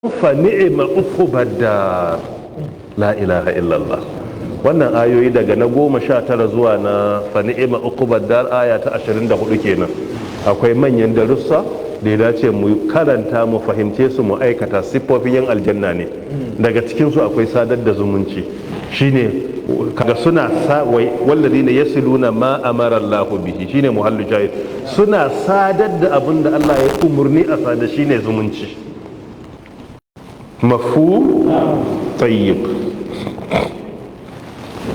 fa ni'ma uqubadda la ilaha illallah. Wannan ayoyi daga na 19 zuwa na fa ni'ma uqubadda aya ta 24 kenan. Akwai manyan darussa da ya dace mu karanta mu fahimce su mu aikata. Siffofin yan aljanna ne, daga cikin su akwai sadar da zumunci. Shine kaga suna walladina yasiluna ma amara Allahu bihi, shine muhallu jahid, suna sadar da abin da Allah ya umurni a sada, shine zumunci. مفهوم؟ طيب.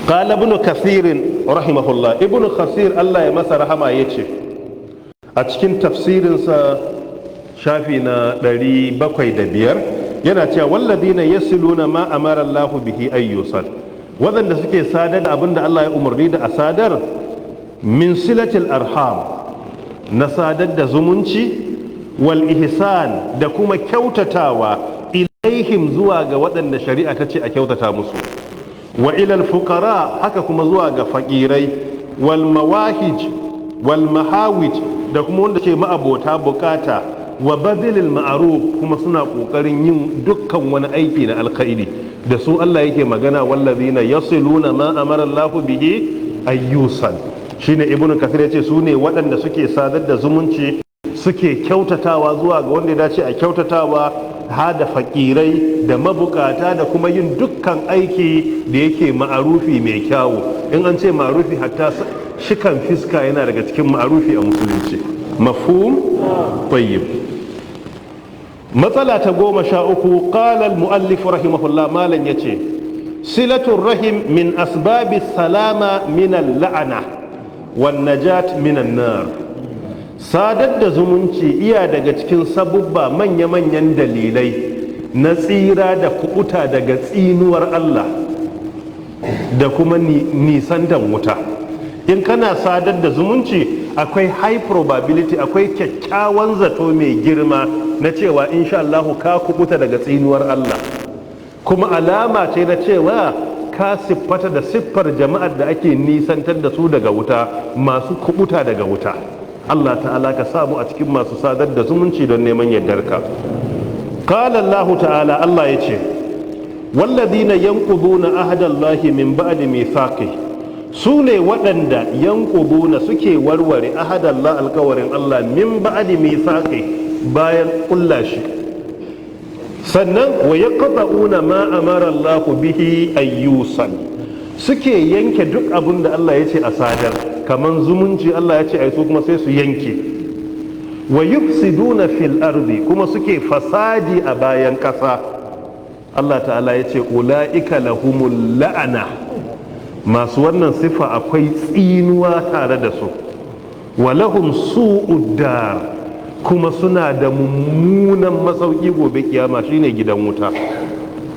قال ابن كثير رحمه الله، ابن كثير الله يمسى رحمه يتشي أتكين تفسير شافينا دري بقوي دبير يناتيا والذين يصلون ما أمر الله به أن يوصل، وذن سكي سادر أبن الله يأمرني دا أسادر من صلة الأرحام، نسادر دا زمنشي والإحسان دا كما كوتتاوا ilaihim zuwa ga waɗanda shari'a ta ce a kyautata musu, wa ilal fuqara haka kuma zuwa ga fakirai, wal mawahij wal mahawij da kuma wanda ke ma'abota bukata, wa badilil ma'ruf kuma suna kokarin yin dukkan wani aiki na alkhairi da su Allah yake magana, wallazina yasiluna ma amara Allah bihi ayyusan. Shine ibnu kathir yace su ne waɗanda suke sadar da zumunci, suke kyautatawa zuwa ga wanda ya dace a kyautatawa, hada fakirai da mabukata da kuma yin dukkan aiki da yake ma'arufi mai kyawu. In an ce ma'arufi hatta shikan fiska yana daga cikin ma'arufi a musulunci. Mafhum? Tayyib. Matsala ta 13, qala al-muallif rahimahullah, malan yace silatul rahim min asbabi salama min al-la'na wan najat min an-nar. Sadar da zumunci iya daga cikin sabubba manya-manyan dalilai na tsira da kubuta daga tsinuwar Allah da kuma nisantan wuta. In kana sadar da zumunci akwai high probability, akwai kyakkyawan zato mai girma na cewa insha Allah ka kubuta daga tsinuwar Allah, kuma alama ce na cewa ka siffata da siffar jama'ar da ake nisantar da su daga wuta, masu kubuta daga wuta. Allah ta'ala ka samu a cikin masu sadar da zumunci don neman yardarka. Qala Allah ta'ala, Allah yace walladhina yanquduna ahdallahi min ba'di mithaqi, su ne waɗanda yanquduna suke warware ahadallah, alkawarin Allah, min ba'di mithaqi, bayan kullashi. Sannan wa yaqta'una ma amara Allah bihi ayyusan, suke yanke duk abin da Allah ya ce a sadar, kamar zumunci Allah ya ce ai su kuma sai su yanke. Wa yufsiduna fil ardi, kuma suke fasadi a bayan kasa. Allah ta'ala ya ce ula'ika lahumul la'ana, masu wannan sifa akwai tsinuwa tare da su. Wa lahum su'ud dar, kuma suna da mummunan masauki gobe kiyama, shine gidan wuta.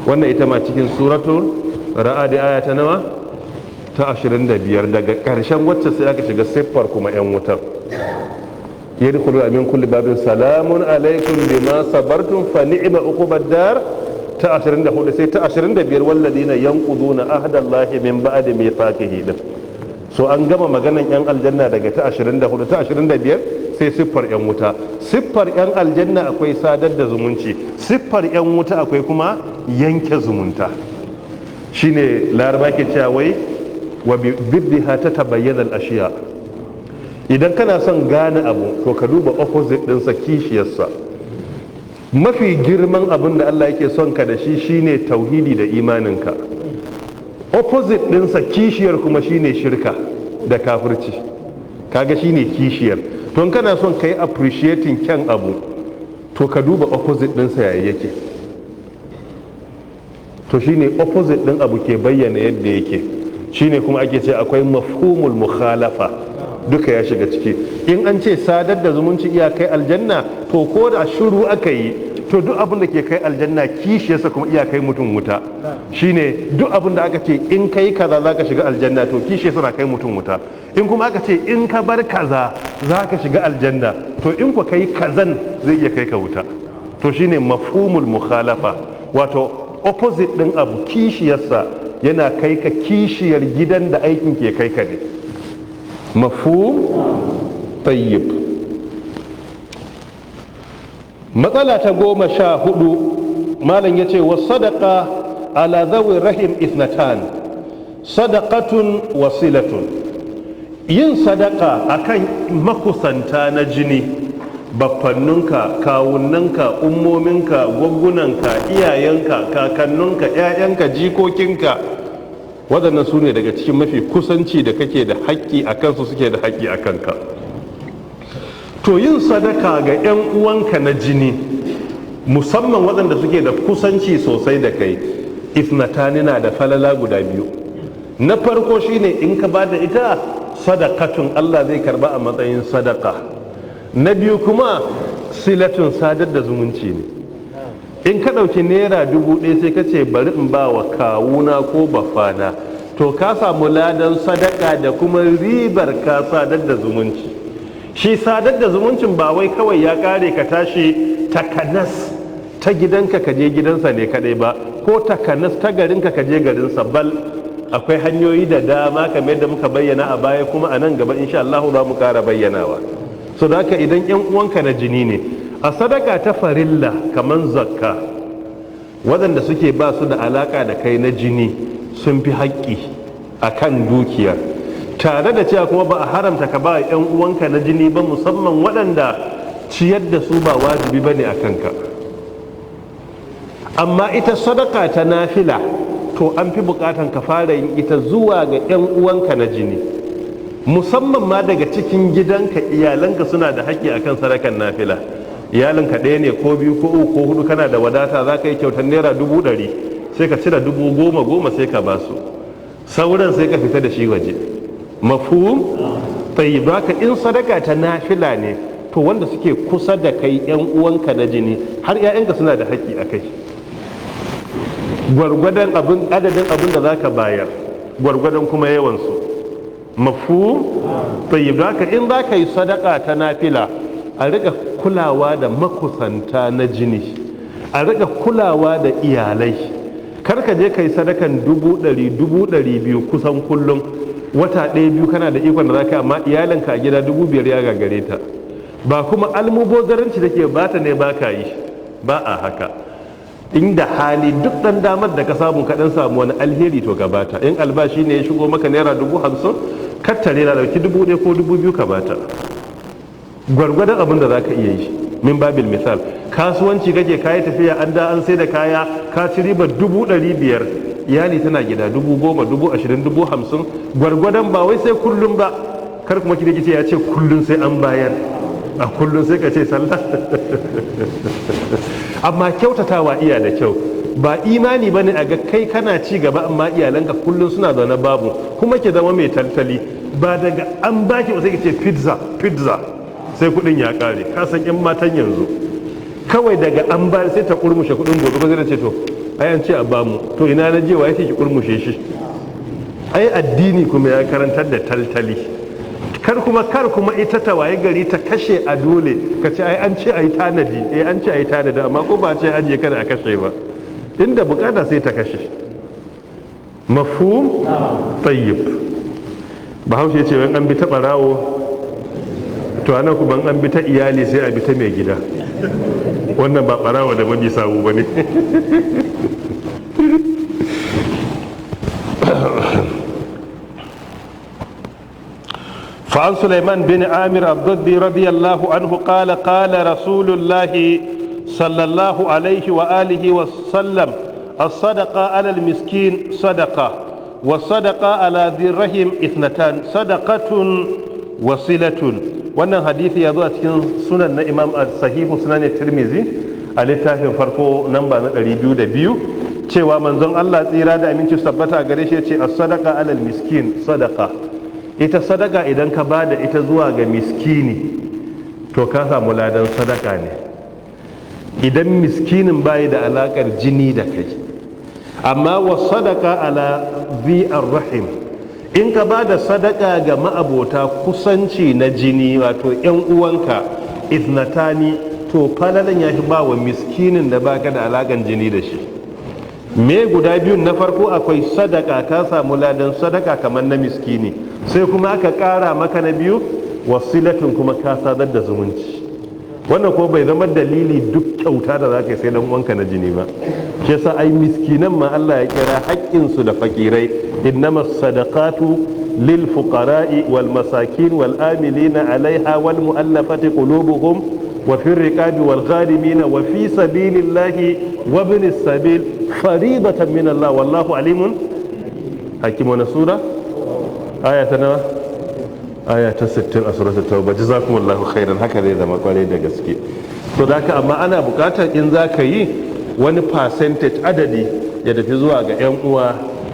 Wannan ita ma cikin suratul ra'adi aya ta nawa? Ta 25. Daga ƙarshen wacce sai aka shiga siffar kuma 'yan wutar. Yadkhulu min kulli babin salamun alaikum bima sabartum fa ni'ma uqubad dar, ta 24. Sai ta 25 walladina yanquduna ahdallahi min ba'di mithaqihi. So an gama maganan 'yan aljanna daga ta 24. Ta 25 sai siffar 'yan wuta. Siffar 'yan aljanna akwai sadar da zumunci, siffar 'yan wuta akwai kuma yanke zumunta. Shine laraba ke cewa wai wa biddiha ta tabayyana al-ashiya. Idan kana son gane abu to ka duba opposite ɗinsa, kishiyarsa. Mafi girman abin da Allah yake son ka da shi shine tauhidi da imaninka. Opposite ɗinsa, kishiyar kuma shine shirka da kafirci. Kaga shine kishiyar. To in kana son kai appreciating kyan abu to ka duba opposite ɗinsa yaya yake. To shine opposite ɗin abu ke bayyana yadda yake. Shine kuma ake ce akwai mafhumul mukhalafa, duka ya shiga ciki. In an ce sadar da zumunci iya kai aljanna, to ko da shiru aka yi, to duk abin da ke kai aljanna kishiyarsa kuma iya kai mutum wuta. Shine duk abin da aka ce in kai kaza za ka shiga aljanna, to kishiyarsa na kai mutum wuta. In kuma aka ce in ka bar kaza za ka shiga aljanna, to in ku kai kazan zai iya kai ka wuta. To shine mafhumul mukhalafa, wato opposite ɗin abu, kishiyarsa yana kai ka kishiyar gidan da aikin ke kai ka ne. Mafhum? Tayyib. Matsala ta 14, malam ya ce wa sadaka ala zawi rahim ithnatan, sadaqatun wasilatun. Yin sadaka akan makusanta na jini, baffanninka, kawunnanka, ummominka, gwaggunanka, iyayenka, kakanninka, 'ya'yanka, jikokinka, waɗannan su ne daga cikin mafi kusanci da kake da haƙƙi a kansu, suke da haƙƙi a kanka. To yin sadaka ga 'yan uwanka na jini, musamman waɗanda suke da kusanci sosai da kai, ifnatani na da falala guda biyu. Na farko shine in ka ba da ita sadakatun, Allah zai karba a matsayin sadaka. Na biyu kuma silatun, sadar da zumunci ne. In ka ɗauki naira 1000 sai ka ce bari in ba wa kawuna ko bafana, to ka samu ladan sadaka da kuma ribar ka sadar da zumunci. Shi sadar da zumuncin ba wai kawai ya kare ka tashi takanas ta gidanka ka je gidansa ne kadai ba, ko takanas ta garinka ka je garinsa, bal akwai hanyoyi da dama kamar yadda muka bayyana a baya, kuma a nan gaba insha Allah za mu kara bayyanawa. So da haka idan 'yan uwanka na jini ne, a sadaka ta farilla kamar zakka, waɗanda suke ba su da alaka da kai na jini sun fi haƙƙi a kan dukiyar, tare da cewa kuma ba a haramta ka ba 'yan uwanka na jini ba, musamman waɗanda ciyar da su ba wajibi ba ne a kanka. Amma ita sadaka ta nafila, to an fi buƙatan ka fara yin ita zuwa ga 'yan uwanka na jini, musamman ma daga cikin gidanka, iyalanka suna da haƙƙi akan sadakan nafila. Iyalinka ɗaya ne ko biyu ko uku ko hudu, kana da wadata, za ka yi kyautar naira 100, sai ka cire 10,000 sai ka ba su, sauran sai ka fita da shi waje. Mafhum? Tayyib. Haka in sadaka ta nafila ne, to wanda suke kusa da kai 'yan uwanka na jini, har 'ya'yanka suna da haƙƙi a kai. Gwargwadon adadin abin da za ka bayar, gwargwadon kuma yawansu. Mafhum? Tayyib. Haka in za ka yi sadaka ta nafila, a riƙa kulawa da makusanta na jini, a riƙa kulawa da iyalai. Kar ka je ka yi sadakan 100,000, 200,000 kusan kullum, wata ɗaya biyu kana da ikon da za ka, amma iyalinka a gida 5,000 ya gagare ta. Ba kuma almubozaranci da ke bata ne ba ka yi, ba a haka. Inda hali duk ɗan damar da ka samu kaɗan samu wani alheri to gabata. In albashi ne ya shigo maka naira 50,000, kattare na ɗauki 1,000 ko 2,000 ka bata, gwargwadon abin da za ka iya yi. Min babil misal, kasuwanci kake, kayi tafiya an da an sai da kaya, ka ci ribar 500,000, iyali tana gida 10,000, 20,000, 50,000, gwargwadon, ba wai sai kullum ba. Kar kuma ki ce ya ce kullum sai an bayar, a kullum sai ka ce sallah. Amma kyautatawa iya da kyau, ba imani bane a ga kai kana ci gaba amma iyalanka kullum suna zaune babu, kuma ki zama mai taltali. Ba daga an baki ba sai ki ce pizza sai kudin ya kare. Ka san yan matan yanzu kawai daga an bayar sai ta kurmushe kudin gobe, ko zai ce to ai an ce a bamu, to ina na je wa yake ki kurmushe shi. Ai addini kuma ya karantar da taltali. Kar kuma ita ta waye gari ta kashe a dole, ka ce ai an ce ai tanadi, an ce ai tanadi, amma ko ba ce ajiye kada a kashe ba, inda bukata sai ta kashe. Mafhum? Tayyib. Bahaushe ce wani an bi ta barawo, to ana kuma an bi ta iyali sai a bi ta mai gida. Wannan ba barawo da mabi sawu ba ne. فعن سليمان بن عامر الضبي رضي الله عنه قال قال رسول الله صلى الله عليه وآله وسلم الصدقة على المسكين صدقة والصدقة على ذي الرحم 2 صدقة وصلة. wannan hadisi ya zo a cikin sunan na imam sahihu sunan tirmizi a littafin farko namba na 202, cewa manzon Allah tsira da aminci tabbata gare shi ya ce as-sadaqa alal miskin sadaqa. Ita sadaka idan ka bada ita zuwa ga miskini, to ka samu ladan sadaka ne, idan miskinin bayi da alakar jini da kai. Amma wa sadaka ala zi rahim, in ka bada sadaka ga ma'abota kusanci na jini, wato yan uwanka, ithnatani, to falalan ya fi ba wa miskinin da baka da alakan jini da shi. Me guda biyun? Na farko akwai sadaka, ka samu ladan sadaka kamar na miskini, sai kuma aka ƙara maka na biyu wasilatun, kuma ka sadar da zumunci. wannan ko bai zama dalili duk kyauta da za ka yi sai dan uwanka na jini ba. shi yasa ai miskinan ma Allah ya kira haƙƙinsu da fakirai, innamas sadaqatu lil fuqara'i wal masakin wal amilina alaiha wal mu'allafati qulubuhum wa fi riqabi wal gharimin wa fi sabilillahi wa ibnis sabil faridatan min Allah wallahu alimun hakim. wa sura aya ta nawa? aya ta 60 a suratul tauba. jazakumullahu khairan. haka zai zama kwarai da gaske. to da haka amma ana bukatar in za ka yi wani percentage adadi ya tafi zuwa ga 'yan uwa,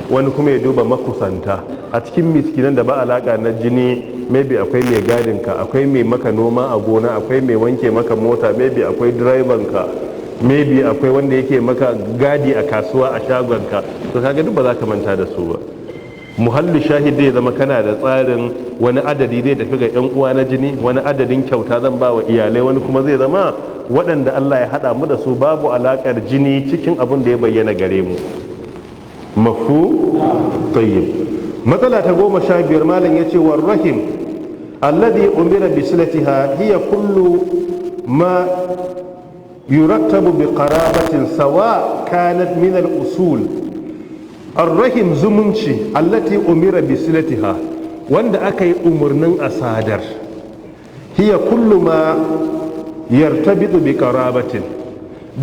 wani kuma ya duba makusanta a cikin miskinan da ba alaka na jini. Maybe akwai mai gadin ka, akwai mai maka noma a gona, akwai mai wanke maka mota, maybe akwai direban ka, maybe akwai wanda yake maka gadi a kasuwa a shagon ka. to kaga duk ba za ka manta da su ba. muhallu shahid zai zama kana da tsarin wani adadi zai tafi ga 'yan uwa na jini, wani adadin kyauta zan ba wa iyalai, wani kuma zai zama waɗanda Allah ya haɗa mu da su babu alaƙar jini cikin abin da ya bayyana gare mu. mafu tayyib. matsala ta 15 malam yace war rahim alladhi umira bi silatiha hiya kullu ma yurattabu bi qarabatin sawa kanat min al usul. ar-rahim zumunci allati umira bi silatiha wanda aka yi umarnin asadar, hiya kullu ma yartabitu bi qarabatin,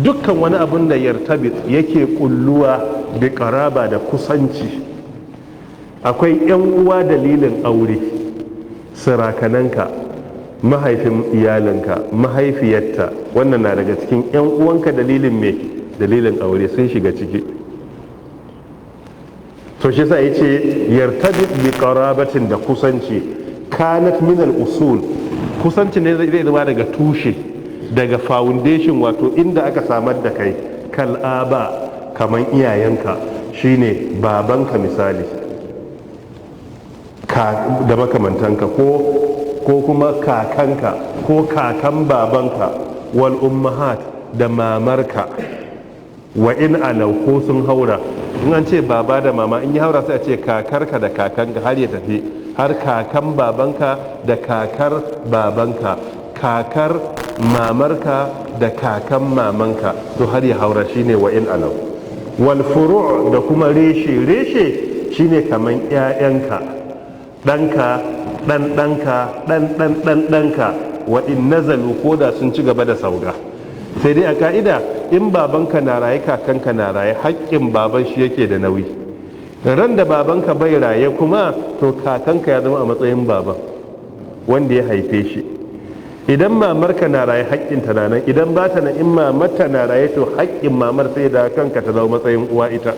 dukkan wani abun da yartabit yake kulluwa bi qaraba da kusanci. akwai yan uwa dalilin aure, sirakananka, mahaifin iyalinka, mahaifiyarta, wannan na daga cikin yan uwanka dalilin me? dalilin aure sun shiga ciki. to shi sa yace yartabit bi qarabatin da kusanci, kanat min al usul, kusanci ne zai zama daga tushe, daga foundation, wato inda aka samar da kai. kal'aba kaman iyayenka, shine babanka misali da makamantanka, ko kuma kakanka ko kakan babanka, wal ummahat da mamarka, wa in alau ko sun haura. in an ce baba da mama, in yi haura sai a ce kakarka da kakanka har ya tafi har kakan babanka da kakar babanka, kakar mamarka da kakan mamanka, to har ya haura shine wa in alau. wal furu' da kuma reshe shine kaman ƴaƴanka, ɗanka, ɗanka, ɗanka, wa in nazalu ko da sun ci gaba da sauka. sai dai a ka'ida in babanka na raye kakanka na raye, haƙƙin baban shi yake da nauyi. ran da babanka bai raye kuma, to kakanka ya zama a matsayin baban wanda ya haife shi. idan mamarka na raye haƙƙinta na nan, idan ba ta nan, in mamarta na raye to haƙƙin mamar sai da kanka ta zama matsayin uwa ita.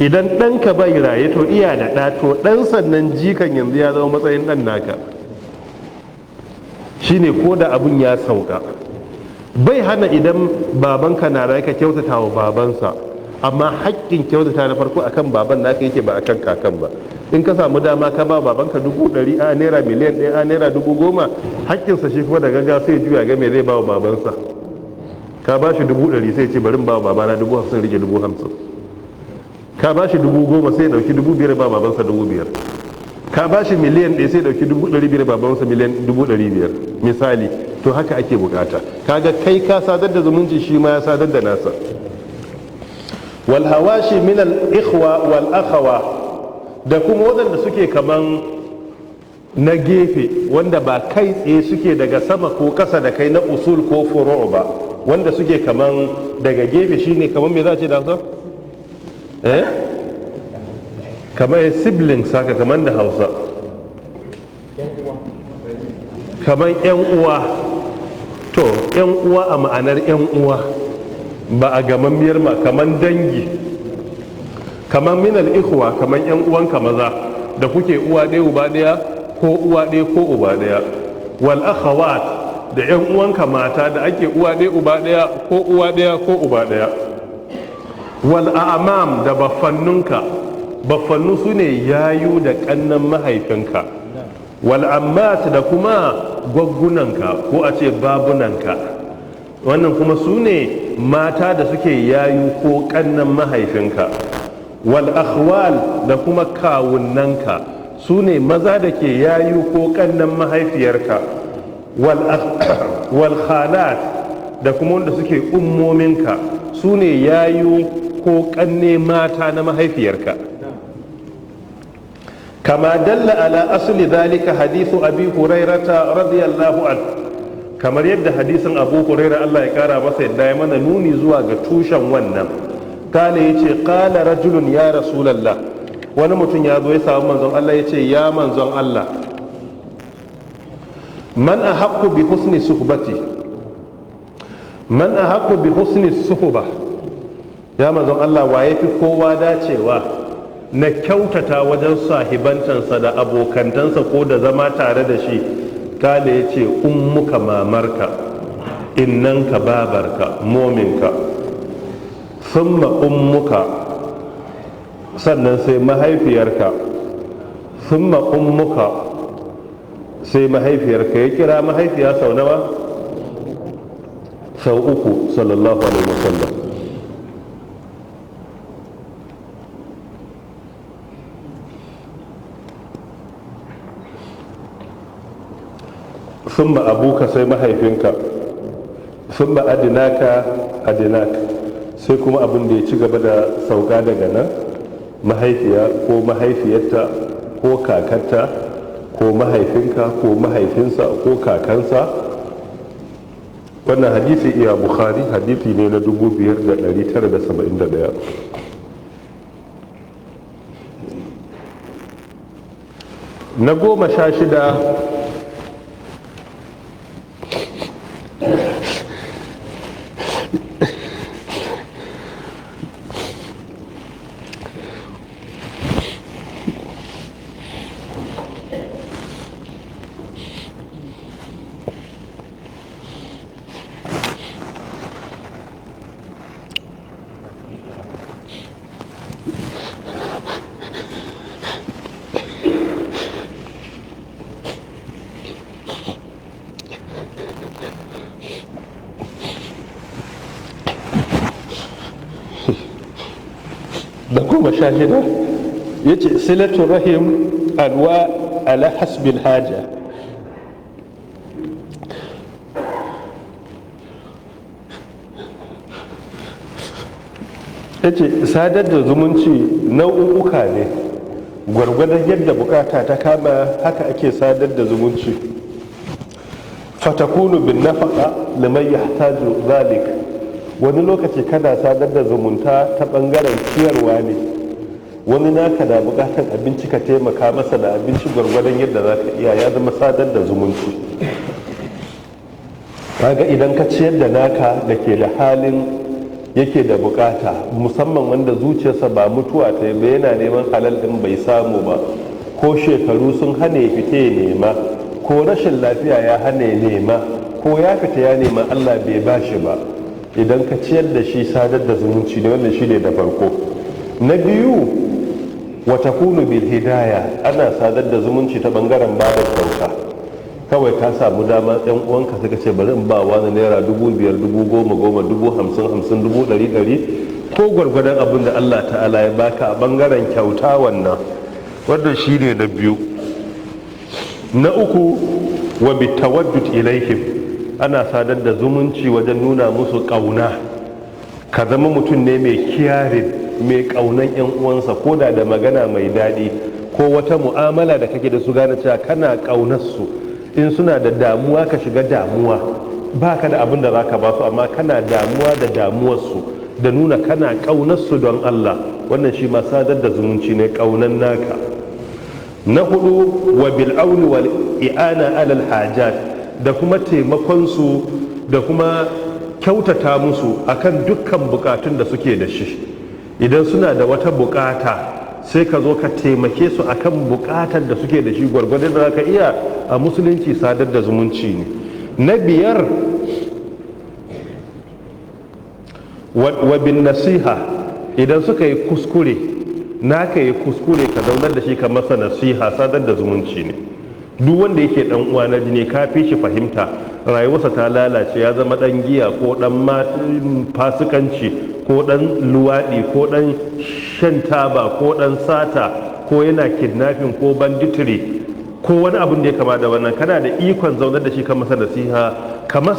idan ɗanka bai raye to iya da ɗa, to ɗan sannan jikan yanzu ya zama matsayin ɗan naka. shine ko da abun ya sauka, bai hana idan babanka na raye ka kyautata wa babansa, amma haƙƙin kyautata na farko akan baban naka yake ba akan kakan ba. in ka samu dama ka ba babanka 100,000 a naira miliyan 1 a naira 10,000, haƙƙinsa shi kuma da gaga sai juya ga me zai ba wa babansa. ka ba shi 100,000 sai ce bari ba wa babana 50,000 rike 50,000. ka ba shi 10,000 sai dauki 5,000 ba babansa 5,000. ka ba shi miliyan 1 sai dauki 500,000 ba babansa miliyan 500,000 misali. to haka ake bukata. kaga kai ka sadar da zumunci, shi ma ya sadar da nasa. wal hawashi min al ikhwa wal akhawa, da kuma waɗanda suke kaman na gefe, wanda ba kai tsaye suke daga sama ko ƙasa da kai na usul ko furu' ba, wanda suke kaman daga gefe, shine kaman me za a ce da Hausa? kamar siblings haka, kaman da Hausa, kaman yan uwa. to yan uwa a ma'anar yan uwa, ba a gamammiyar ma, kaman dangi, kaman minal ikhwa, kaman yan uwanka maza da kuke uwa ɗaya uba ɗaya, ko uwa ɗaya ko uba ɗaya. wal akhawat da yan uwanka mata da ake uwa ɗaya uba ɗaya, ko uwa ɗaya ko uba ɗaya. wal a'mam da baffannunka, baffannu su ne yayu da ƙannan mahaifinka. wal ammat da kuma gwaggunanka ko a ce babunanka, wannan kuma su ne mata da suke yayu ko ƙannan mahaifinka. wal akhwal da kuma kawunnanka, su ne maza da ke yayu ko ƙannan mahaifiyarka. wal khalat da kuma wanda suke ummominka su ne yayu ko kanne mata na mahaifiyarka. kama dalla ala asli dhalika hadithu abi hurairata radiyallahu anhu, kamar yadda hadisin abu huraira Allah ya kara masa yadda ya mana nuni zuwa ga tushen wannan. kale yace qala rajulun ya rasulullah, wani mutum ya zo ya samu manzon Allah ya ce ya manzon Allah, man ahaqqu bi husni suhbati, man ahaqqu bi husni suhba, ya manzon Allah wa yafi kowa dacewa na kyautata wajen sahibantansa da abokantansa ko da zama tare da shi. kale ya ce ummuka mamarka, innanka babarka mominka, summa ummuka sannan sai mahaifiyarka, summa ummuka sai mahaifiyarka. ya kira mahaifiya sau nawa? sau uku sallallahu alaihi wasallam. summa abuka sai mahaifinka, summa adinaka sai kuma abin da ya ci gaba da sauka daga nan, mahaifiya ko mahaifiyarta ko kakarta ko mahaifinka ko mahaifinsa ko kakansa. wannan hadisi iya bukhari, hadisi ne na 5971. na 16 ya ce silatun rahim alwa ala hasbil haja. ya ce sadar da zumunci nau'uka ne, gwargwadon yadda bukata ta kama haka ake sadar da zumunci. fatakunu bin nafaka liman yahtaju zalik, wani lokaci kana sadar da zumunta ta bangaren ciyarwa ne, wani naka da bukatan abinci ka taimaka masa da abinci gwargwadon yadda za ka iya, ya zama sadar da zumunci. kaga idan ka ciyar da naka da ke da halin yake da bukata, musamman wanda zuciyarsa ba mutuwa ta yi ba, yana neman halal din bai samu ba, ko shekaru sun hane fita ya nema, ko rashin lafiya ya hane nema, ko ya fita ya nema Allah bai bashi ba, idan ka ciyar da shi sadar da zumunci ne. wannan shi ne da farko. na biyu, wata kunu bil hidaya, ana sadar da zumunci ta bangaren bada kyauta. kawai ka samu dama yan uwanka suka ce bari in ba wani naira 5,000, 10,000, 10,000, 50,000, 100,000 ko gwargwadon abin da Allah ta'ala ya baka a bangaren kyauta. wannan shi ne na biyu. na uku, wa bi tawaddud ilaihim, ana sadar da zumunci wajen nuna musu kauna. ka zama mutum ne mai kiyarin, mai kaunan yan uwansa, ko da magana mai daɗi ko wata mu'amala da kake da su, gane cewa kana kaunar su. in suna da damuwa ka shiga damuwa, ba ka da abin da za ka ba su, amma kana damuwa da damuwarsu, da nuna kana kaunar su don Allah. wannan shi ma sadar da zumunci ne, kaunan naka. na hudu, wa bil auni wal i'ana alal hajat, da kuma taimakon su da kuma kyautata musu akan dukkan bukatun da suke da shi. idan suna da wata bukata sai ka zo ka taimake su akan bukatar da suke da shi gwargwadon da ka iya. a musulunci sadar da zumunci ne. na biyar, wa bin nasiha, idan suka yi kuskure naka yi kuskure ka zaunar da shi ka masa nasiha, sadar da zumunci ne. duk wanda yake dan uwa na jini ka fi shi fahimta, rayuwarsa ta lalace, ya zama dan giya ko dan fasikanci ko dan luwaɗi ko dan shan taba ko dan sata ko yana kidnapping ko banditry ko wani abin da ya kama da wannan, kana da ikon zaunar da shi ka masa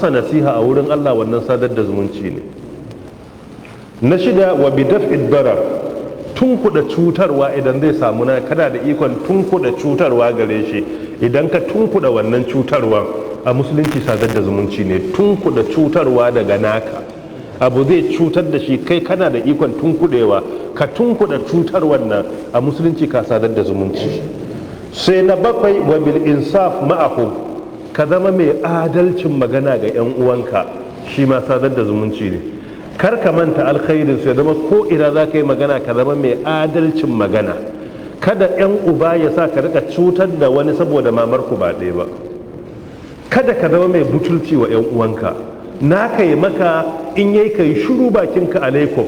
nasiha a wurin Allah, wannan sadar da zumunci ne. Na shida, wa bi daf'id darar, tunkuda cutarwa idan zai samu na, kana da ikon tunkuda cutarwa gare shi. Idan ka tunkuda wannan cutarwa a musulunci sadar da zumunci ne. Tunkuda cutarwa daga naka, abu zai cutar da shi, kai kana da ikon tunkudewa, ka tunkuda cutar wannan a musulunci ka sadar da zumunci. Sai na bakwai, wa bil insaf ma'ahum, ka zama mai adalcin magana ga 'yan uwanka, shi ma sadar da zumunci ne. Kar ka manta alkhairin su, ya zama ko ina za ka yi magana ka zama mai adalcin magana. Kada 'yan uba ya sa ka rika cutar da wani saboda mamarku ba ɗaya ba. Kada ka zama mai butulci wa 'yan uwanka, na ka yi maka in yayi ka yi shiru bakinka alaikum,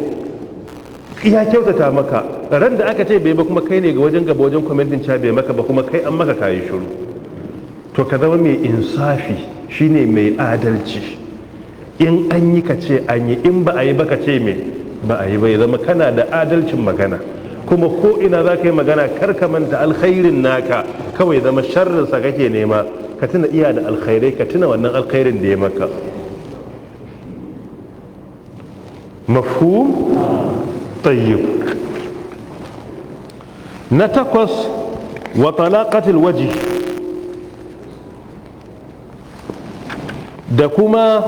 ya kyautata maka. Ran da aka ce bai ba kuma kai ne ga wajen gaba wajen kwamitin ca bai maka ba, kuma kai an maka kayi shiru. To ka zama mai insafi, shine mai adalci. In an yi ka ce an yi, in ba a yi ba ka ce me ba a yi ba. Ya zama kana da adalcin magana, kuma ko ina za ka yi magana kar ka manta alkhairin naka, kawai zama sharrinsa kake nema. Ka tuna iya da alkhairai, ka tuna wannan alkhairin da ya maka. Mafhum? Tayyib. Na takwas, wa talaqatil wajh, da kuma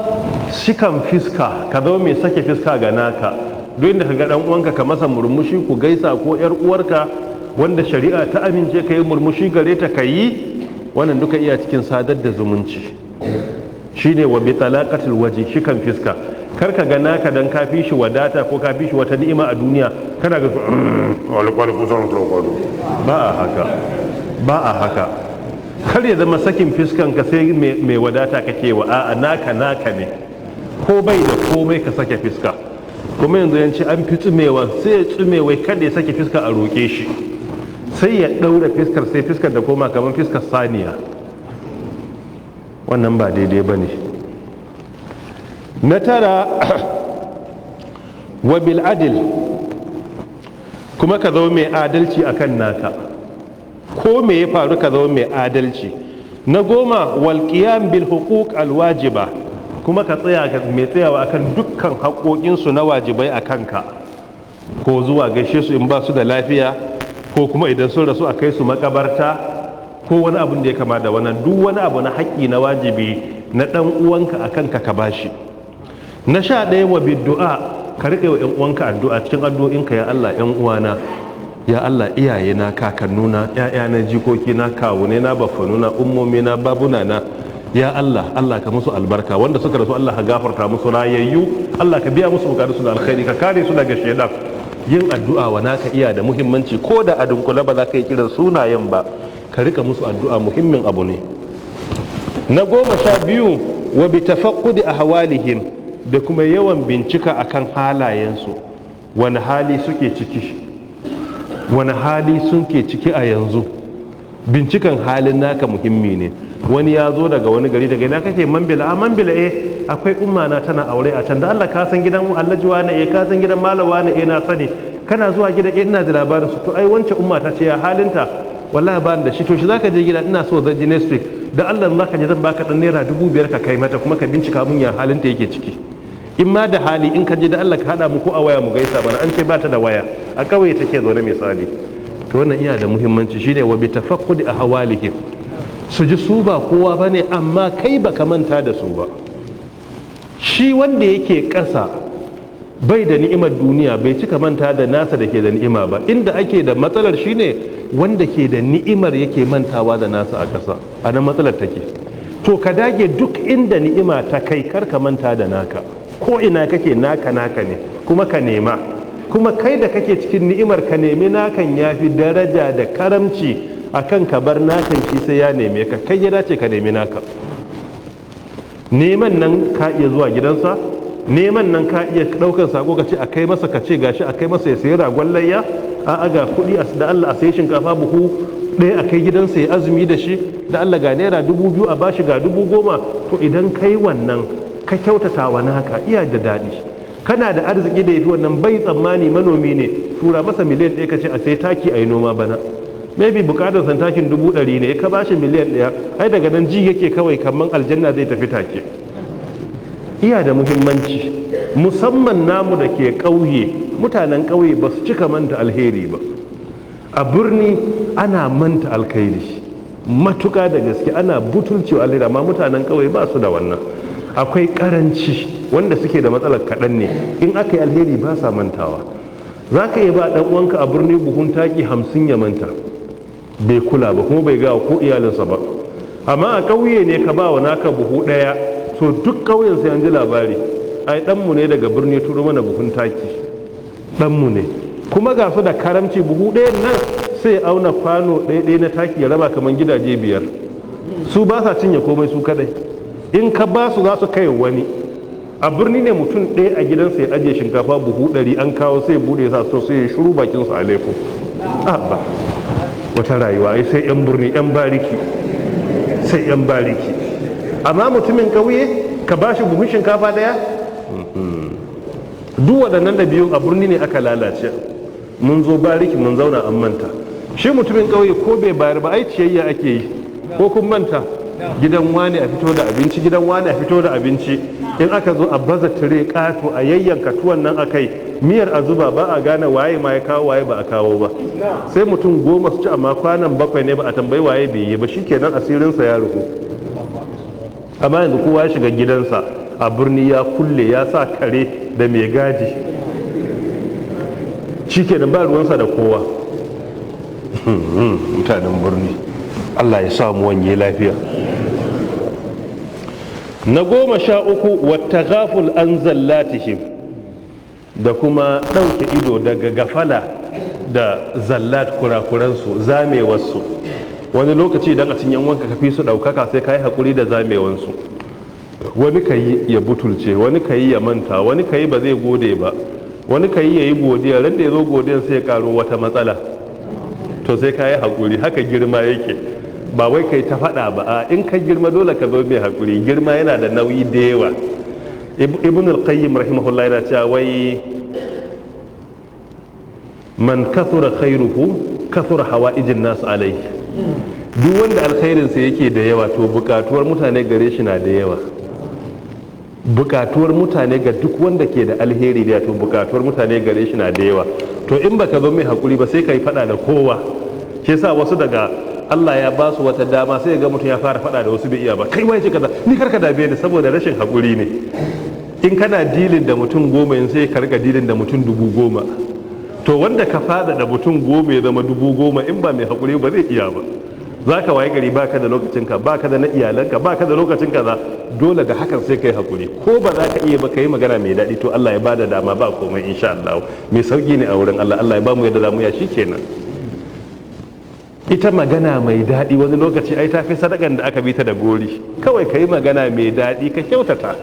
shikan fiska, ka zama mai sake fiska ga naka. Duk inda ka ga dan uwanka ka masa murmushi, ku gaisa, ko yar uwarka wanda shari'a ta amince ka yi murmushi gare ta ka yi, wannan duka iya cikin sadar da zumunci. Shine wa bi talaqatil wajh, shikan fiska. Kar ka ga naka dan ka fi shi wadata ko ka fi shi wata ni'ima a duniya, kana ga ba a haka. Kar ya zama sakin fiskan ka sai mai wadata kake wa, a'a naka ne, ko bai da komai ka sake fiska. Kuma yanzu yanci an fi tsumewa, sai ya tsumewai kada ya sake fiska a roƙe shi, sai ya ɗaura fiskar, sai fiskar da koma kamar fiskar saniya. Wannan ba daidai ba ne. Na tara, wa bil adil, kuma ka zama mai adalci akan naka, ko me ya faru ka zama mai adalci. Na goma, wal qiyam bil huquq al wajiba, kuma ka tsaya mai tsayawa akan dukkan haƙoƙinsu na wajibai a kanka, ko zuwa gaishe su in ba su da lafiya, ko kuma idan sun rasu a kai su makabarta, ko wani abun da ya kama da wannan. Duk wani abu na haƙƙi na wajibi na ɗan uwanka a kanka ka bashi. Na 11, wa biddu'a, ka riƙe wa 'yan uwanka addu'a cikin addu'o'inka. Ya Allah, 'yan uwana, ya Allah, iyayena, kakannuna, 'ya'yana, jikokina, kawunena, baffanuna, ummomina, babunana, ya Allah, Allah ka musu albarka. Wanda suka rasu Allah ka gafarta musu, rayayyu Allah ka biya musu bukatunsu da alkhairi, ka kare su daga shaidan. Yin addu'a wa naka iya da muhimmanci, ko da a dunkule ba za ka yi kiran sunayen ba, ka rika musu addu'a, muhimmin abu ne. Na 12, wa bi tafaqqudi ahwalihim, da kuma yawan bincika akan halayensu. Wani hali suke ciki, wani hali suke ciki a yanzu. Bincikan halin naka muhimmi ne. Wani ya zo daga wani gari, daga ina kake? Mambila. A Mambila, akwai umma na tana aure a can, da Allah ka san gidan Alhaji wani, ka san gidan Malam wani, na sani. Kana zuwa gida, ina da labarin su. To ai wancan umma ta ce ya halinta, wallahi ba da shi. To shi zaka je gida, ina so zan je next week, da Allah zaka je zan baka dan naira 5,000 ka kai mata, kuma ka bincika mun ya halinta yake ciki. In ma da hali, in ka je da Allah ka hada mu ko a waya mu gaisa bana, an ce ba ta da waya, a kauye take zaune misali. To wannan iya da muhimmanci, shine wa bi tafaqqudi ahwalihim, su ji su ba kowa bane, amma kai baka manta da su ba. Shi wanda yake ƙasa bai da ni'imar duniya, bai cika manta da nasa da ke da ni'ima ba. Inda ake da matsalar shine wanda ke da ni'imar yake mantawa da nasa a ƙasa, a nan matsalar take. To ka dage duk inda ni'ima ta kai, kar ka manta da naka. Ko ina kake naka ne, kuma ka nema. Kuma kai da kake cikin ni'imar, ka nemi nakan ya fi daraja da karamci akan ka bar nakan shi sai ya neme ka. Kai ya dace ka nemi naka. Neman nan ka iya zuwa gidansa, neman nan ka iya ɗaukar sako ka ce a kai masa, ka ce gashi a kai masa ya sayi ragon layya, a'a ga kuɗi da Allah a sayi shinkafa buhu ɗaya a kai gidansa ya azumi da shi, da Allah ga naira 2,000 a bashi, ga 10,000. To idan kai wannan ka kyautata wa naka, iya da daɗi. Kana da arziki da yafi wannan, bai tsammani manomi ne, tura masa miliyan 1 ka ce a sai taki a yi noma bana. maybe bukatar san takin 100 ne ka bashi miliyan 1 ai daga nan ji yake kawai kamar aljanna zai tafi take. Iya da muhimmanci musamman namu da ke ƙauye, mutanen ƙauye ba su cika manta alheri ba. A birni ana manta alkhairi matuka da gaske, ana butulcewa alheri, amma mutanen ƙauye ba su da wannan. Akwai karanci, wanda suke da matsalar kaɗan ne, in aka yi alheri ba sa mantawa. Za ka yi ba ɗan uwanka a birni buhun taki 50 ya manta, bai kula ba kuma bai gawa ko iyalinsa ba. Amma a ƙauye ne ka ba wa naka buhu ɗaya, so duk ƙauyen sai an ji labari, ai ɗanmu ne daga birni turo mana buhun taki, ɗanmu ne. Kuma ga su da karamci, buhu ɗayan nan sai auna kwano ɗaya na taki ya raba kamar gidaje 5. Su ba sa cinye komai su kadai, in ka ba su za su kai wani. A birni ne mutum ɗaya a gidansa ya ajiye shinkafa buhu 100 an kawo sai bude sa so sai ya shuru bakinsa a lefo. Ba wata rayuwa ai sai yan birni, yan bariki, sai yan bariki. Amma mutumin ƙauye ka ba shi buhun shinkafa ɗaya, duk waɗannan da biyun a birni ne aka lalace. Mun zo bariki mun zauna an manta. Shi mutumin ƙauye ko bai bayar ba ai ciyayya ake yi, ko kun manta gidan wani a fito da abinci, gidan wani a fito da abinci, in aka zo a baza tire ƙato a yayyanka tuwon nan akai, miyar a zuba ba a gane waye ma ya kawo waye ba a kawo ba, sai mutum 10 su ci amma kwanan 7 ne ba a tambayi waye bai yi ba, shikenan asirinsa ya rufu. Amma yanzu kowa ya shiga gidansa a birni ya kulle ya sa kare da mai gadi, shikenan ba ruwansa da kowa. Mutanen birni Allah ya samu wanye lafiya. Na 13 wata gaful an zallatihim, da kuma ɗauke ido daga gafala da zallat kurakuransu, zamewarsu. Wani lokaci idan a cinye wanka ka fi su ɗaukaka sai ka yi haƙuri da zamewansu. Wani ka yi ya butulce, wani ka yi ya manta, wani ka yi ba zai gode ba, wani ka yi ya yi godiya, ran da ya zo godiyan sai ya ƙaro wata matsala, to sai ka yi haƙuri. Haka girma yake, ba wai kai ta faɗa ba, a in ka girma dole ka zo mai haƙuri. Girma yana da nauyi da yawa. Ibn al-Qayyim rahimahullah yana cewa wai man kathura khairuhu kathura hawa'ijin nas alayhi. Duk wanda alkhairinsa yake da yawa to bukatuwar mutane gare shi na da yawa. Bukatuwar mutane ga duk wanda ke da alheri da to bukatuwar mutane gare shi na da yawa. To in baka zo mai haƙuri ba sai ka yi faɗa da kowa. Shi yasa wasu daga Allah ya ba su wata dama sai ga mutum ya fara faɗa da wasu bai iya ba, kai wai ce kaza, ni karka dabe ni, saboda rashin haƙuri ne. In kana dilin da mutum 10 sai ka rika dilin da mutum 10,000. To wanda ka fada da mutum 10 ya zama 10,000, in ba mai haƙuri ba zai iya ba. Za ka waye gari baka da lokacinka, baka da na iyalanka, baka da lokacin kaza, dole ga hakan sai ka yi haƙuri. Ko ba za ka iya ba ka yi magana mai daɗi, to Allah ya bada dama, ba komai insha Allah. Mai sauki ne a wurin Allah, Allah ya ba mu yadda za mu ya shi kenan. Ita magana mai daɗi wani lokaci ai ta fi sadakan da aka bi ta da gori. Kawai ka yi magana mai daɗi ka kyautata,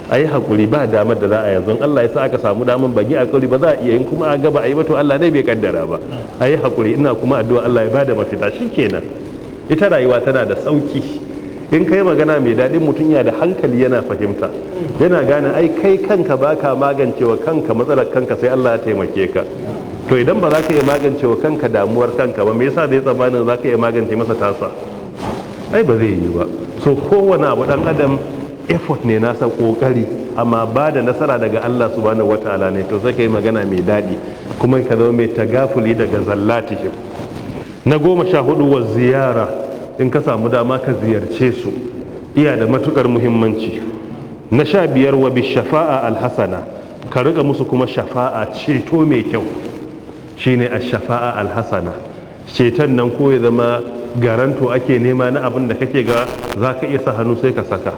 a yi haƙuri, ba damar da za a yanzu. Allah ya sa aka samu damar bagi a ƙauri ba za a iya yin, kuma a gaba a yi ba to Allah ne bai kaddara ba. A yi haƙuri, ina kuma addu'a Allah ya bada mafita, shi kenan. Ita rayuwa tana da sauki. In ka yi magana mai daɗin, mutum ya da hankali yana fahimta, yana gane ai kai kanka baka magancewa kanka matsalar kanka, sai Allah ya taimake ka. To idan ba za ka iya magance wa kanka damuwar kanka ba, me yasa zai tsammanin za ka iya magance masa tasa? Ai ba zai yi ba. So kowane abu dan adam effort ne nasa, kokari, amma ba da nasara daga Allah subhanahu wataala ne. To sai ka yi magana mai daɗi, kuma ka zama mai tagafuli daga zallatihim. Na 14 wa ziyara, in ka samu dama ka ziyarce su, iya da matukar muhimmanci. Na 15 wa bi shafa'a alhasana, ka riga musu kuma shafa'a, ceto mai kyau, shine ash-shafa'a al-hasana. Ceton nan ko ya zama garanto ake nema na abin da kake ga za ka iya sa hannu sai ka saka.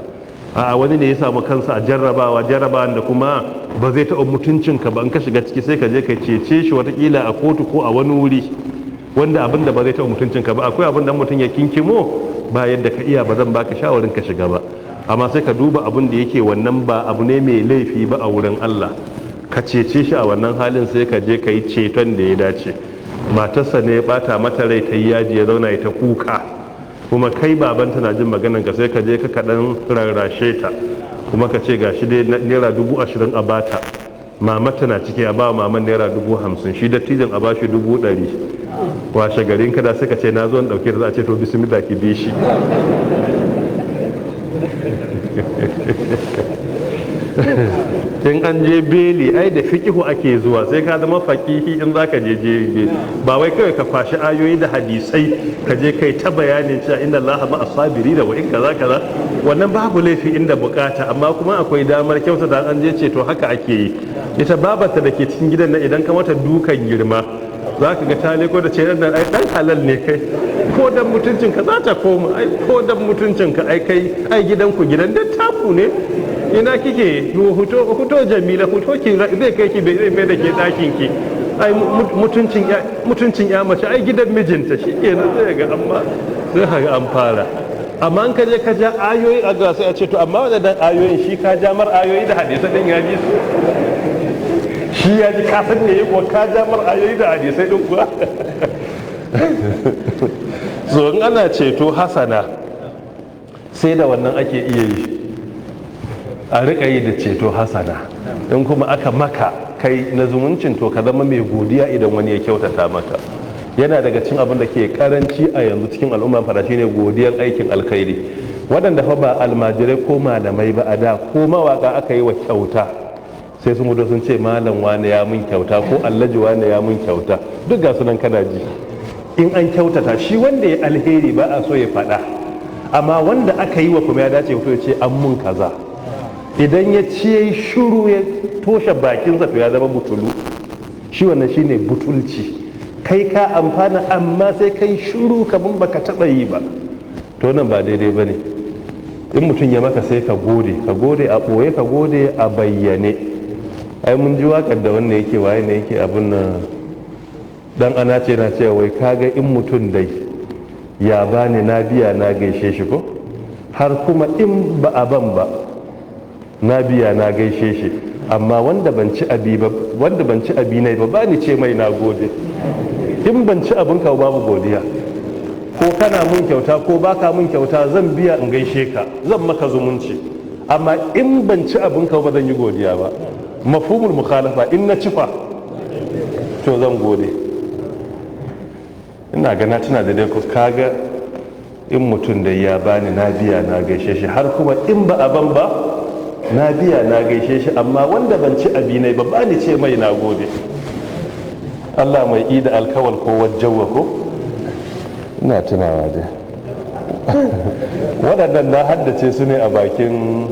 A wani ne ya samu kansa a jarrabawan da kuma ba zai taɓa mutuncinka ba, in ka shiga ciki sai ka je ka cece shi watakila a kotu ko a wani wuri, wanda abin da ba zai taɓa mutuncinka ba. Akwai abin da mutum ya kinkimo ba yadda ka iya, ba zan baka shawarin ka shiga ba, amma sai ka duba abin da yake wannan ba abu ne mai laifi ba a wurin Allah, ka cece shi a wannan halin, sai ka je ka yi ceton da ya dace. Matarsa ne ya bata mata rai, ta yi yaji, ya zauna ya ta kuka, kuma kai babanta na jin maganan ka, sai ka je ka kaɗan rarrashe ta, kuma ka ce gashi dai naira 20,000 a bata, mama tana ciki a ba maman naira 50,000, shi dattijan a ba shi 100,000. washe garin kada suka ce na zo in dauke da za a ce to bismillah ki bi shi. in an je beli ai da fikihu ake zuwa, sai ka zama fakihi in zaka je ba wai kawai ka kwashi ayoyi da hadisai ka je kai ta bayanin cewa inna allaha ma asabiri da wa in kaza wannan babu laifi inda bukata, amma kuma akwai damar kyauta da an je ce to haka ake yi. ita babata da ke cikin gidan nan idan ka mata dukan girma za ka ga ta leko da ce nan ai dan halal ne kai, ko dan mutuncin ka za ta koma, ai ko dan mutuncin ka ai kai ai gidanku gidan dattaku ne, ina kike huto jamila huto ki zai kai ki bai mai da ke dakin ki, ai mutuncin ya mace ai gidan mijinta shi kenan zai ga amma sai ga an fara. amma an kaje ka ja ayoyi a ga sai a ce to amma wadannan ayoyin shi ka ja mar ayoyi da hadisai din ya ji su, shi ya ji kafin ne ko ka ja mar ayoyi da hadisai din kuwa. so in ana ceto hasana sai da wannan ake iya yi, a riƙa yi da ceto hasana. in kuma aka maka kai na zumuncin to ka zama mai godiya idan wani ya kyautata maka. yana daga cin abin da ke karanci a yanzu cikin al'umma fara shine godiyar aikin alkhairi. waɗanda fa ba almajirai ko malamai ba a da ko mawaka aka yi wa kyauta sai sun mutu sun ce malam wane ya mun kyauta ko allaji wane ya mun kyauta, duk ga sunan kana ji. in an kyautata shi wanda ya alheri ba a so ya faɗa, amma wanda aka yi wa kuma ya dace ya ce an mun kaza. idan ya ci shuru ya toshe bakinsa to ya zama butulu, shi wannan shine butulci. kai ka amfana amma sai kai shuru kamar baka taɓa yi ba, to nan ba daidai ba ne. in mutum ya maka sai ka gode a ɓoye ka gode a bayyane. ai mun ji waƙar da wannan yake waye ne yake abin nan dan ana ce na cewa wai kaga in mutum dai ya bani na biya na gaishe shi ko, har kuma in ba a ban ba na biya na gaishe shi, amma wanda ban ci abi ne ba ni ce mai na gode. in ban ci abin ka babu godiya, ko kana mun kyauta ko baka mun kyauta zan biya in gaishe ka, zan maka zumunci, amma in ban ci abin ka ba zan yi godiya ba. mafhumul mukhalafa, in na ci fa to zan gode. ina gana tana da dai kaga in mutum da ya bani na biya na gaishe shi, har kuma in ba a ban ba na biya na gaishe shi, amma wanda ban ci abi ne ba ni ce mai na gode. Allah mai ida alkawal ko wajjawa ko ina tunawa dai. waɗannan na haddace su ne a bakin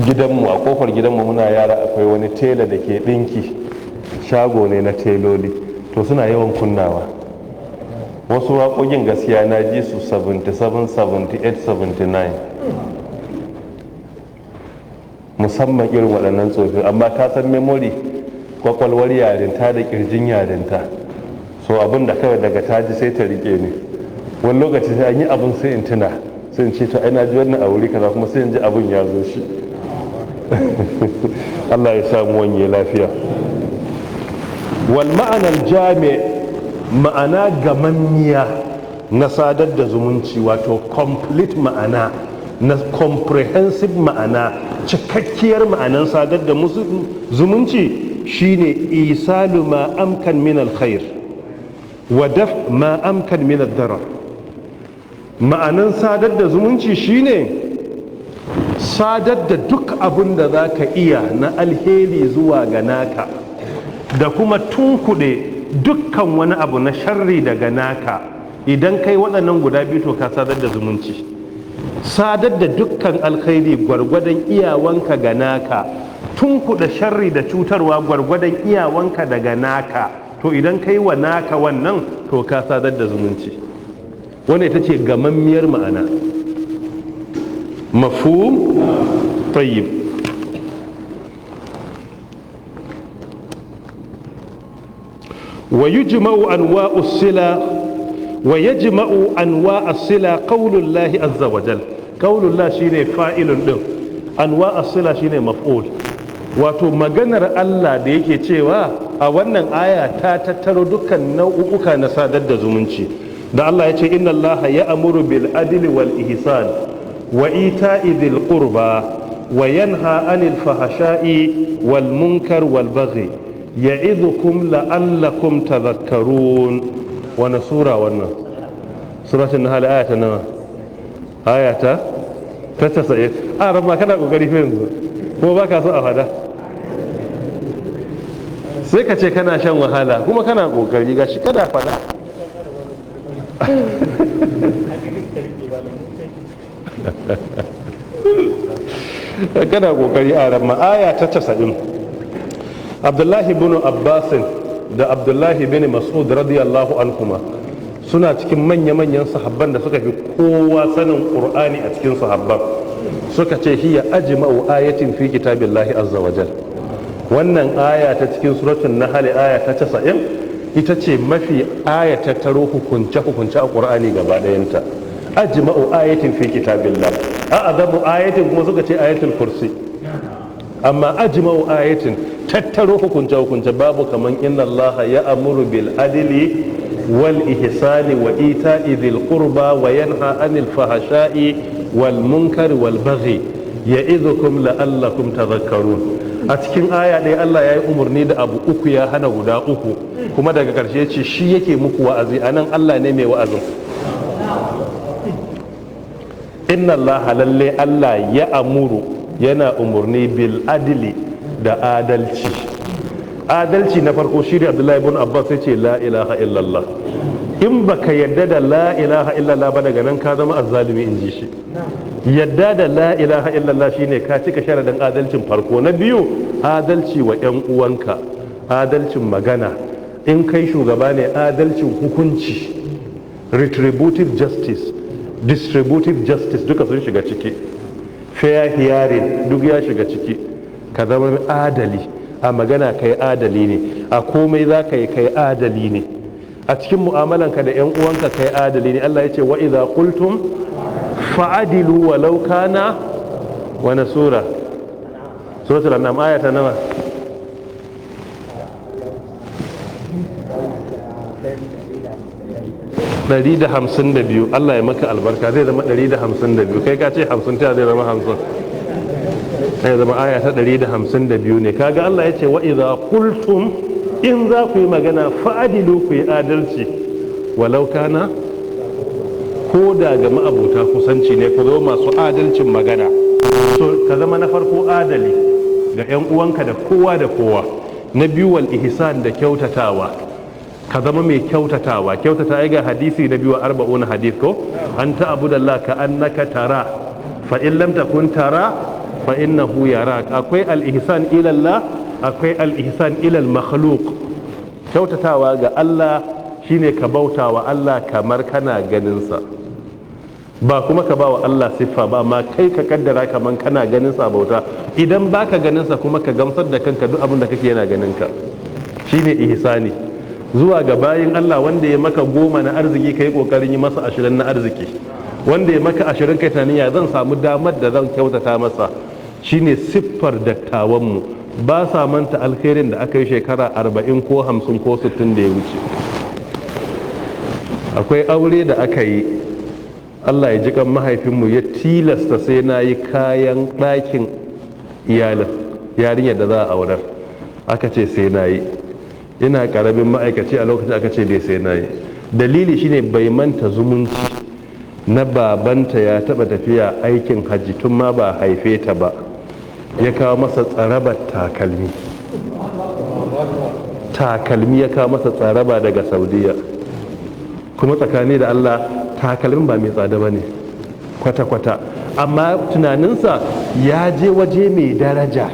gidanmu, a kofar gidanmu muna yara akwai wani tela da ke ɗinki, shago ne na teloli, to suna yawan kunnawa. wasu waƙoƙin gaskiya na ji su 77, 78, 79 musamman irin waɗannan tsofi, amma ka san memory kwakwalwar yarinta da ƙirjin yarinta, so abin da kawai daga taji sai ta rike ni. wani lokaci sai an yi abin sai in tuna, sai in ce to ina ji wannan a wuri kaza, kuma sai in ji abin ya zo shi. Allah ya samu wanye lafiya. wal ma'anar jami' ma'ana gamanniya na sadar da zumunci, wato complete ma'ana na comprehensive ma'ana, cikakkiyar ma'anan sadar da zumunci shine isalu ma amkan min alkhair wa daf ma amkan min ad-darar. ma'anan sadar da zumunci shine sadar da duk abin da za ka iya na alheri zuwa ga naka, da kuma tunkuɗe dukkan wani abu na sharri daga naka. idan kai waɗannan guda biyu to ka sadar da zumunci. sadar da dukkan alkhairi gwargwadon iyawanka ga naka, tunkuɗe sharri da cutarwa gwargwadon iyawanka daga naka, to idan kai wa naka wannan to ka sadar da zumunci. wannan ita ce gamammiyar ma'ana. mafhum tayyib. ويجمع أنواع الصلة ويجمع أنواع الصلة قول الله عز وجل. قول الله شيني فاعل له، أنواع الصلة شيني مفعول. wato maganar Allah da yake cewa a wannan aya ta tattaro dukkan nau'uka na sadar da zumunci. da Allah ya ce inna Allah ya amuru bil adli wal ihsan wa ita'i dhil qurba wa yanha anil fahasha'i wal munkar wal baghi ya'idhukum la'allakum tadhakkarun. Wani sura wannan? Suratul Nahl ayata nawa? Ayata ta 90. A rabba kana kokari fa yanzu ko baka so a fada sai ka ce kana shan wahala kuma kana kokari gashi kada fada. Kana kokari a rabba aya ta 90. Abdullahi bin Abbas da Abdullahi bin Mas'ud radiyallahu anhuma suna cikin manya-manyan sahabban da suka fi kowa sanin Qur'ani a cikin sahabban. Suka ce hiya ajma'u ayatin fi kitabillahi azza wajal. Wannan aya ta cikin suratul Nahl aya ta 90 ita ce mafi aya ta taro hukunce a Qur'ani gaba ɗayanta. Ajma'u ayatin fi kitabillah. A'zamu ayatin kuma suka ce ayatul kursi. Amma ajma'u ayatin tattaro hukunce babu kaman inna Allah ya'muru bil adli wal ihsani wa ita'i dhil qurba wa yanha 'anil fahsha'i wal munkari wal baghi ya'idhukum la'allakum tadhakkarun. A cikin aya ɗaya Allah ya yi umarni da abu uku ya hana guda uku kuma daga ƙarshe ce shi yake muku wa'azi anan Allah ne mai wa'azin. Inna Allah lalle Allah ya amuru yana umarni bil adli da adalci. Adalci na farko shi da Abdullahi ibn Abbas sai ce la ilaha illallah. In baka yadda da la ilaha illallah ba daga nan ka zama azzalimi in ji shi. Yadda da la ilaha illallah shine ka cika sharadin adalcin farko. Na biyu adalci wa yan uwanka, adalcin magana. In kai shugaba ne adalcin hukunci, retributive justice, distributive justice duka sun shiga ciki. Fair hearing duk ya shiga ciki. Ka zama adali a magana kai adali ne, a komai za ka yi kai adali ne, a cikin mu'amalanka da 'yan uwanka kai adali ne. Allah ya ce wa idza qultum fa'adilu walau kana wani sura? Suratul An'am aya ta nawa? Ɗari da 152. Allah ya maka albarka, zai zama 152. Kai ka ce 50 ta zai zama 50. Sai zama aya ta 152 ne. Kaga Allah ya ce wa idza qultum, in za ku yi magana fa'adilu ku yi adalci walau kana, ko da ga ma'abuta kusanci ne ku zo masu adalcin magana. So ka zama na farko adali ga 'yan uwanka da kowa da kowa. Na biyu wal ihsan da kyautatawa, ka zama mai kyautatawa. Kyautata ga hadisi na biyu 40 hadith ko an ta'budallah ka annaka tara fa in lam takun tara fa innahu yarak. Akwai al-ihsan ila Allah, akwai al-ihsan ila al-makhluq. Kyautatawa ga Allah shine ka bautawa Allah kamar kana ganin sa, ba kuma ka bawa Allah siffa ba, amma kai ka kaddara kaman kana ganin sa bauta. Idan baka ganin sa kuma ka gamsar da kanka duk abin da kake yana ganin ka. Shine ihsani zuwa ga bayin Allah. Wanda ya maka 10 na arziki kai kokarin yi masa 20 na arziki. Wanda ya maka 20 kai tunanin ya zan samu damar da zan kyautata masa. Shine siffar dattawanmu, ba sa manta alkhairin da aka yi shekara 40 ko 50 ko 60 da ya wuce. Akwai aure da aka yi, Allah ya ji kan mahaifinmu ya tilasta sai na yi kayan ɗakin iyalin yarinyar da za a aurar. Aka ce sai na yi, ina ƙaramin ma'aikaci a lokacin aka ce dai sai na yi. Dalili shine bai manta zumunci na babanta ya taɓa tafiya aikin hajji tun ma ba haife ta ba, ya kawo masa tsarabar takalmi ya kawo masa tsaraba daga Saudiya. Kuma tsakani da Allah takalmin ba mai tsada ba ne kwata-kwata, amma tunaninsa ya je waje mai daraja,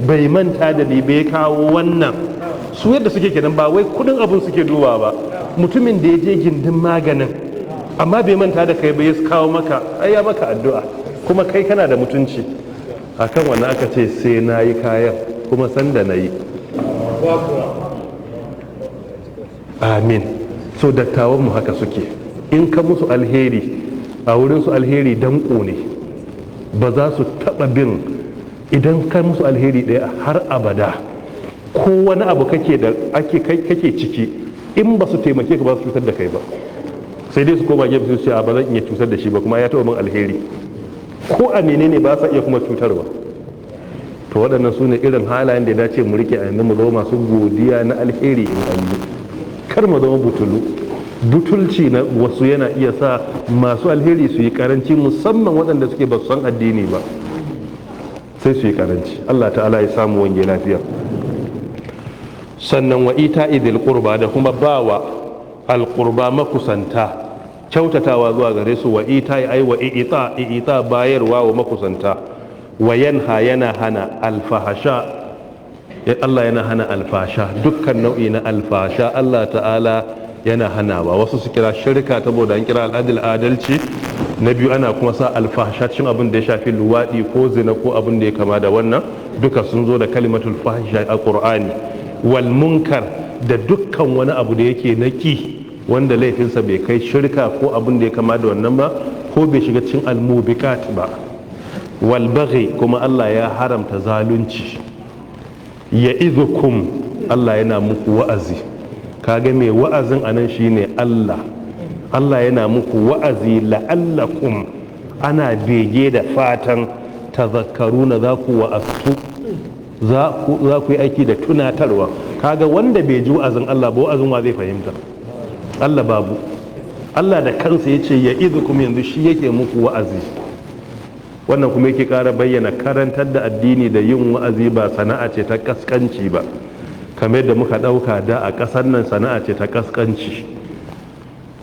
bai manta da ni bai kawo wannan. Su yadda suke kenan, ba wai kudin abin suke duba ba, mutumin da ya je gindin maganin amma bai manta da kai bai kawo maka, ai ya maka addu'a, kuma kai kana da mutunci. Akan wannan aka ce sai na yi kayan, kuma sanda na yi. Amin. So dattawanmu haka suke, in ka musu alheri a wurinsu alheri danko ne, ba za su taɓa bin. Idan ka musu alheri ɗaya har abada, ko wani abu kake ciki, in ba su taimake ka ba su cutar da kai ba, sai dai su koma gefe su ce ba zan iya cutar da shi ba, kuma ya taɓa min alheri. Ko a menene ba sa iya kuma cutarwa. to waɗannan su ne irin halayen da ya dace mu rike a yanzu mu zama masu godiya na alheri in an yi, kar mu zama butulu. Butulci na wasu yana iya sa masu alheri su yi karanci, musamman waɗanda suke ba su san addini ba sai su yi karanci. Allah ta'ala ya samu wange lafiya. Sannan wa ita idil qurba, da kuma bawa alqurba makusanta kyautatawa zuwa gare su. Wa ita ai wa ita bayarwa wa makusanta. Wa yanha yana hana alfahasha, Allah yana hana alfasha, dukkan nau'i na alfasha Allah ta'ala yana hanawa. Wasu su kira shirka saboda an kira al'adil adalci. Na biyu ana kuma sa alfasha cin abin da ya shafi luwaɗi ko zina ko abin da ya kama da wannan, duka sun zo da kalimatul fahisha a Qur'ani. Wal munkar, da dukkan wani abu da yake naki wanda laifinsa bai kai shirka ko abin da ya kama da wannan ba, ko bai shiga cikin almubiqat ba. Wal baghi, kuma Allah ya haramta zalunci. Ya izukum, Allah yana muku wa'azi. Kaga mai wa'azin anan shine Allah yana muku wa'azi la'allakum, ana bege da fatan tazakkaruna, za ku wa'astu, za ku yi aiki da tunatarwa. Kaga wanda bai ji wa'azin Allah ba, wa'azin wa zai fahimta? Allah babu. Allah da kansa ya ce ya izukum, yanzu shi yake muku wa'azi. Wannan kuma yake ƙara bayyana karantar da addini da yin wa'azi ba sana'a ce ta kaskanci ba, kamar da muka ɗauka da a ƙasar nan sana'a ce ta kaskanci.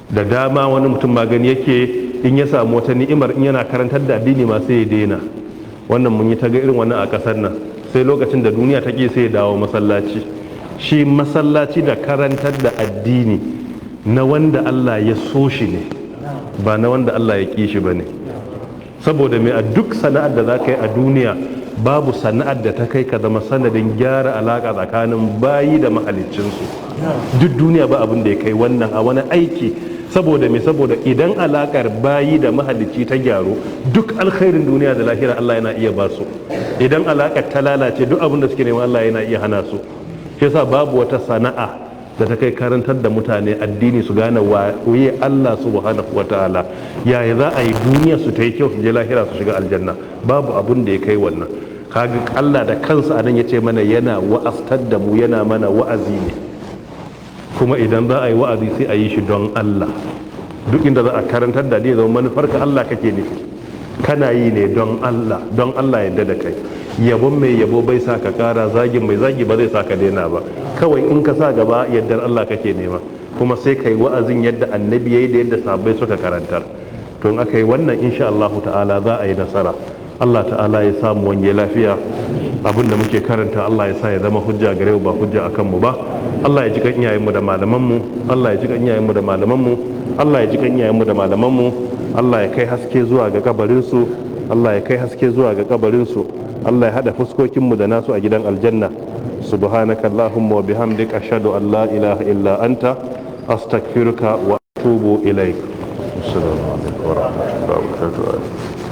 Da dama wani mutum magani yake in ya samu wata ni'imar in yana karantar da addini ma sai ya daina. Wannan mun yi ta ga irin wannan a ƙasar nan, sai lokacin da duniya ta ƙi sai ya dawo masallaci. Shi masallaci da karantar da addini na wanda Allah ya so shi ne, ba na wanda Allah ya ƙi shi ba ne. Saboda mai, a duk sana'ar da za ka yi a duniya babu sana'ar da ta kai ka zama sanadin gyara alaƙa tsakanin bayi da mahaliccinsu. Duk duniya ba abin da ya kai wannan a wani aiki. Saboda mai, saboda idan alaƙar bayi da mahalicci ta gyaru, duk alkhairin duniya da lahira Allah yana iya ba su. Idan alaƙar ta lalace, duk abin da suke nema Allah yana iya hana su. Shi yasa babu wata sana'a da ta kai karantar da mutane addini su gane waye Allah subhanahu wataala, yaya za a yi duniya su ta yi kyau su je lahira su shiga aljanna. Babu abun da ya kai wannan. Kaga Allah da kansa anan ya ce mana yana wa'astar da mu, yana mana wa'azi ne. Kuma idan za a yi wa'azi sai a yi shi don Allah. Duk inda za a karantar da ne zama manufarka Allah kake nufi, kana yi ne don Allah, don Allah yadda da kai. Yabon mai yabo bai sa ka kara, zagin mai zagi ba zai sa ka daina ba. Kawai in ka sa gaba yardar Allah kake nema, kuma sai kai wa'azin yadda annabi yayi da yadda sahabbai suka karantar. To in aka yi wannan, insha Allah ta'ala za a yi nasara. Allah ta'ala ya samu wange lafiya. Abin da muke karanta Allah ya sa ya zama hujja gare mu, ba hujja akan mu ba. Allah ya ji kan iyayenmu da malamanmu, Allah ya ji kan iyayenmu da malamanmu, Allah ya ji kan iyayenmu da malamanmu. Allah ya kai haske zuwa ga kabarinsu, Allah ya kai haske zuwa ga kabarinsu. Allah ya hada fuskokinmu da nasu a gidan aljanna. Subhanaka Allahumma wa bihamdika, ashhadu an la ilaha illa anta, astaghfiruka wa atubu ilaik. Assalamu alaikum wa rahmatullahi wa barakatuh.